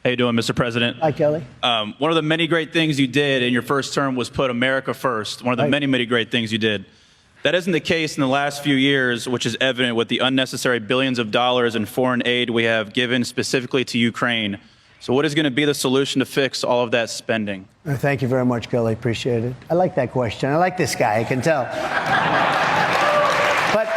How you doing, Mr. President? Hi, Kelly. One of the many great things you did in your first term was put America first. One of the many great things you did. That isn't the case in the last few years, which is evident with the unnecessary billions of dollars in foreign aid we have given specifically to Ukraine. So what is going to be the solution to fix all of that spending? Thank you very much, Kelly. Appreciate it. I like that question. I like this guy. I can tell. But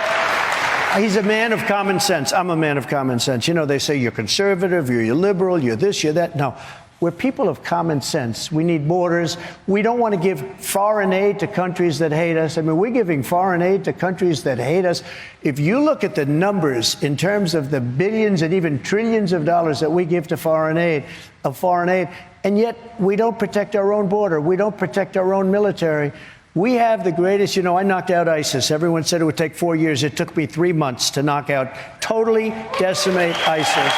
he's a man of common sense. I'm a man of common sense. You know, they say you're conservative, you're liberal, you're this, you're that. No, we're people of common sense. We need borders. We don't want to give foreign aid to countries that hate us. I mean, we're giving foreign aid to countries that hate us. If you look at the numbers in terms of the billions and even trillions of dollars that we give to foreign aid, and yet we don't protect our own border. We don't protect our own military. We have the greatest, you know, I knocked out ISIS. Everyone said it would take 4 years. It took me 3 months to knock out, totally decimate ISIS.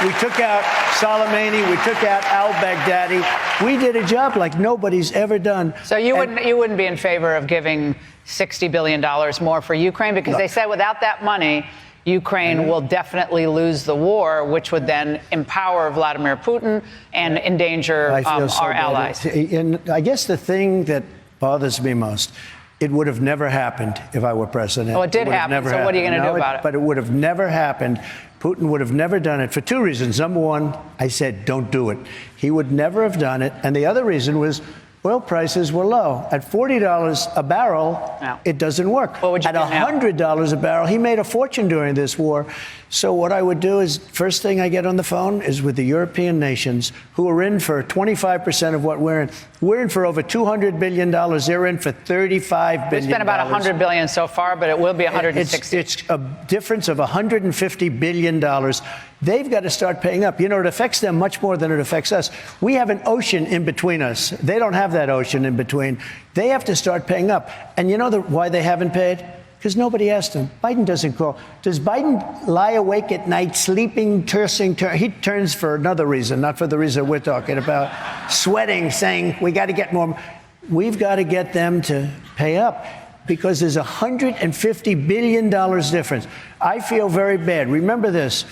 We took out Soleimani. We took out al-Baghdadi. We did a job like nobody's ever done. So you wouldn't be in favor of giving $60 billion more for Ukraine? Because they said without that money, Ukraine will definitely lose the war, which would then empower Vladimir Putin and endanger our allies. And I guess the thing that bothers me most, it would have never happened if I were president. Well, it did happen, so what are you going to do about it? But it would have never happened. Putin would have never done it for two reasons. Number one, I said, don't do it. He would never have done it. And the other reason was oil prices were low. At $40 a barrel, it doesn't work. What would you At $100 a barrel, he made a fortune during this war. So what I would do is, first thing I get on the phone is with the European nations who are in for 25% of what we're in. We're in for over $200 billion. They're in for $35 billion. We spent about $100 billion so far, but it will be $160. It's a difference of $150 billion. They've got to start paying up. You know, it affects them much more than it affects us. We have an ocean in between us. They don't have that ocean in between. They have to start paying up. And you know why they haven't paid? Because nobody asked him. Biden doesn't call. Does Biden lie awake at night, sleeping, cursing? He turns for another reason, not for the reason we're talking about. Sweating, saying, we got to get more. We've got to get them to pay up because there's $150 billion difference. I feel very bad. Remember this.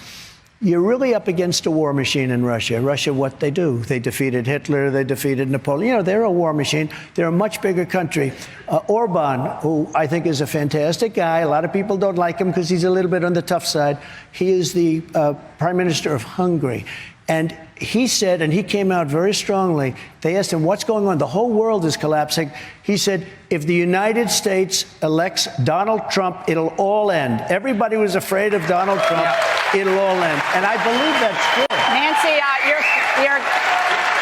You're really up against a war machine in Russia. Russia, what they do? They defeated Hitler. They defeated Napoleon. You know, they're a war machine. They're a much bigger country. Orban, who I think is a fantastic guy. A lot of people don't like him because he's a little bit on the tough side. He is the prime minister of Hungary. And he said, and he came out very strongly, they asked him, what's going on? The whole world is collapsing. He said, if the United States elects Donald Trump, it'll all end. Everybody was afraid of Donald Trump. It'll all end. And I believe that's true. Nancy,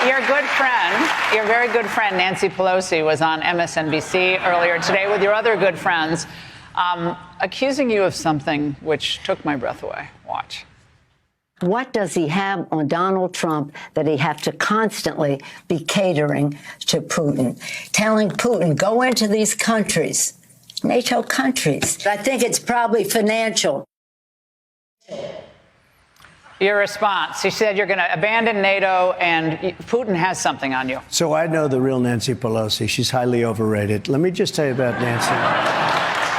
your good friend, your very good friend, Nancy Pelosi, was on MSNBC earlier today with your other good friends, accusing you of something which took my breath away. Watch. What does he have on Donald Trump that he have to constantly be catering to Putin, telling Putin, go into these countries, NATO countries? I think it's probably financial. Your response, he said you're going to abandon NATO and Putin has something on you. So I know the real Nancy Pelosi. She's highly overrated. Let me just tell you about Nancy.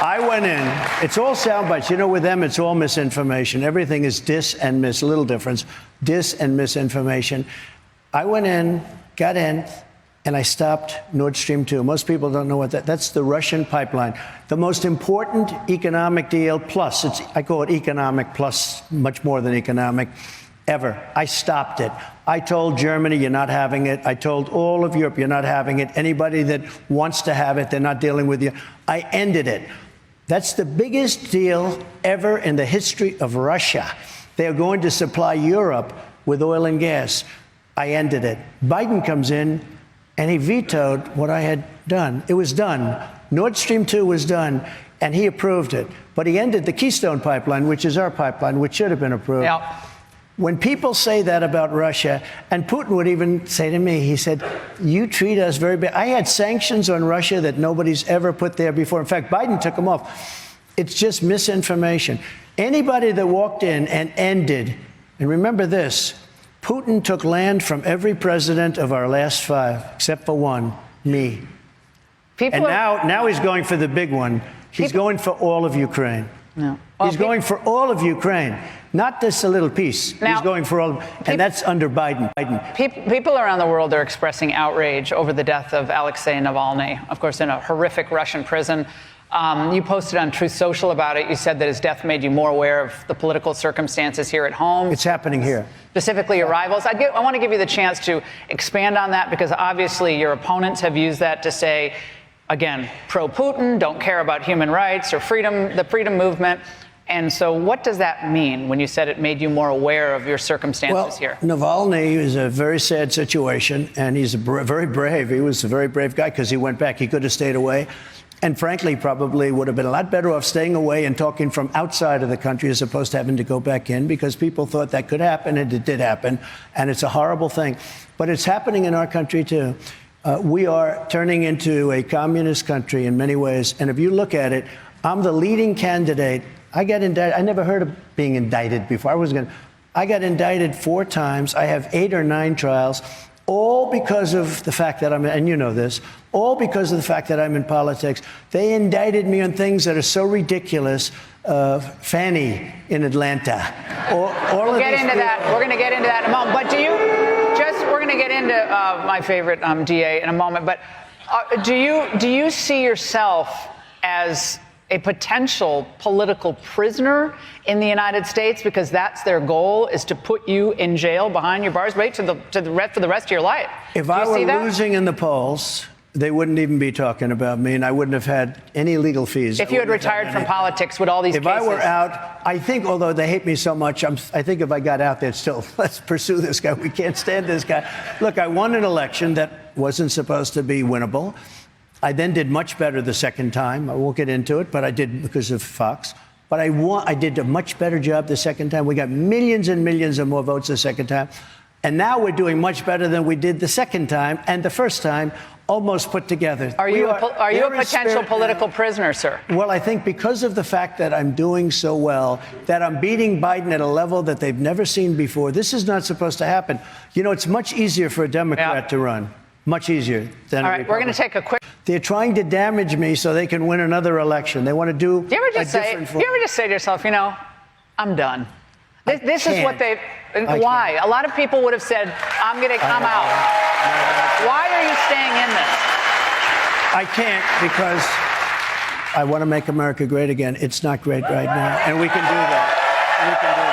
I went in. It's all sound bites. You know, with them, it's all misinformation. Everything is dis and mis. A little difference. Dis and misinformation. I went in, got in, and I stopped Nord Stream 2. Most people don't know what that's the Russian pipeline. The most important economic deal, plus, I call it economic plus, much more than economic, ever. I stopped it. I told Germany, you're not having it. I told all of Europe, you're not having it. Anybody that wants to have it, they're not dealing with you. I ended it. That's the biggest deal ever in the history of Russia. They are going to supply Europe with oil and gas. I ended it. Biden comes in and he vetoed what I had done. It was done. Nord Stream 2 was done and he approved it. But he ended the Keystone pipeline, which is our pipeline, which should have been approved. Yep. When people say that about Russia, and Putin would even say to me, he said, you treat us very bad. I had sanctions on Russia that nobody's ever put there before. In fact, Biden took them off. It's just misinformation. Anybody that walked in and ended, and remember this, Putin took land from every president of our last 5, except for one, me. And now he's going for the big one. He's going for all of Ukraine. No. He's going for all of Ukraine, not just a little piece. Now, He's going for all, and that's under Biden. People around the world are expressing outrage over the death of Alexei Navalny, of course, in a horrific Russian prison. You posted on Truth Social about it. You said that his death made you more aware of the political circumstances here at home. It's happening here. Specifically, your rivals. I want to give you the chance to expand on that, because obviously your opponents have used that to say, again, pro-Putin, don't care about human rights or freedom, the freedom movement. And so what does that mean when you said it made you more aware of your circumstances here? Navalny is a very sad situation, and he's very brave. He was a very brave guy because he went back. He could have stayed away. And frankly, probably would have been a lot better off staying away and talking from outside of the country as opposed to having to go back in, because people thought that could happen, and it did happen. And it's a horrible thing. But it's happening in our country, too. We are turning into a communist country in many ways. And if you look at it, I'm the leading candidate. I got indicted. I never heard of being indicted before. I got indicted 4 times. I have 8 or 9 trials, all because of the fact that and you know this, all because of the fact that I'm in politics. They indicted me on things that are so ridiculous. Fanny in Atlanta. We'll get into that. We're going to get into that in a moment. But we're going to get into my favorite DA in a moment. But do you see yourself as a potential political prisoner in the United States, because that's their goal, is to put you in jail behind your bars, right, for the rest of your life? If I were losing in the polls, they wouldn't even be talking about me, and I wouldn't have had any legal fees. If you had retired from politics, would all these cases? If I were out, I think, although they hate me so much, I think if I got out, they'd still, let's pursue this guy. We can't stand this guy. Look, I won an election that wasn't supposed to be winnable. I then did much better the second time. I won't get into it, but I did because of Fox. But I did a much better job the second time. We got millions and millions of more votes the second time. And now we're doing much better than we did the second time and the first time, almost put together. Are you a potential political prisoner, sir? Well, I think because of the fact that I'm doing so well, that I'm beating Biden at a level that they've never seen before. This is not supposed to happen. You know, it's much easier for a Democrat to run. Much easier than All right, we're going to take a quick. They're trying to damage me so they can win another election. They want to do you ever just say to yourself, you know, I'm done? This is what they. Why? A lot of people would have said, I'm out. Why are you staying in this? I can't, because I want to make America great again. It's not great right now, and we can do that. We can do